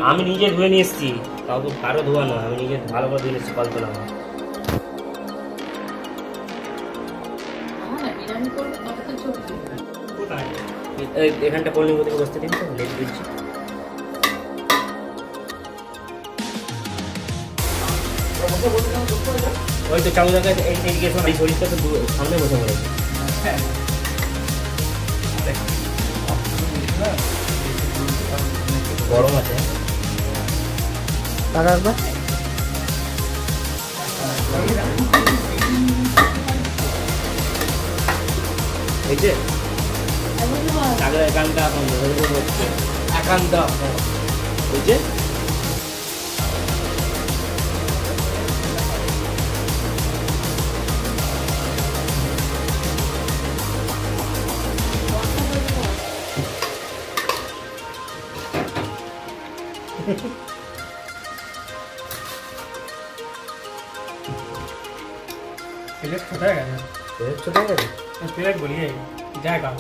আমি নিজে ধুয়ে নিয়ে এসেছি, কারো ধোয়া না, আমি নিজে ভালো করে ধুয়ে নিয়ে এসেছি কল্পনা। এখানটা পড়লি ওদিকে বসতে দিন তো, লেট দিচ্ছি। ওই তো চালু জায়গায় এইদিকে শরীরটা তো সামনে বসে পড়েছে। গরম আছে এই যে একান্ত একান্ত ওই যে प्लेट छोटा है क्या? छोटा है प्लेट बोलिए जाएगा।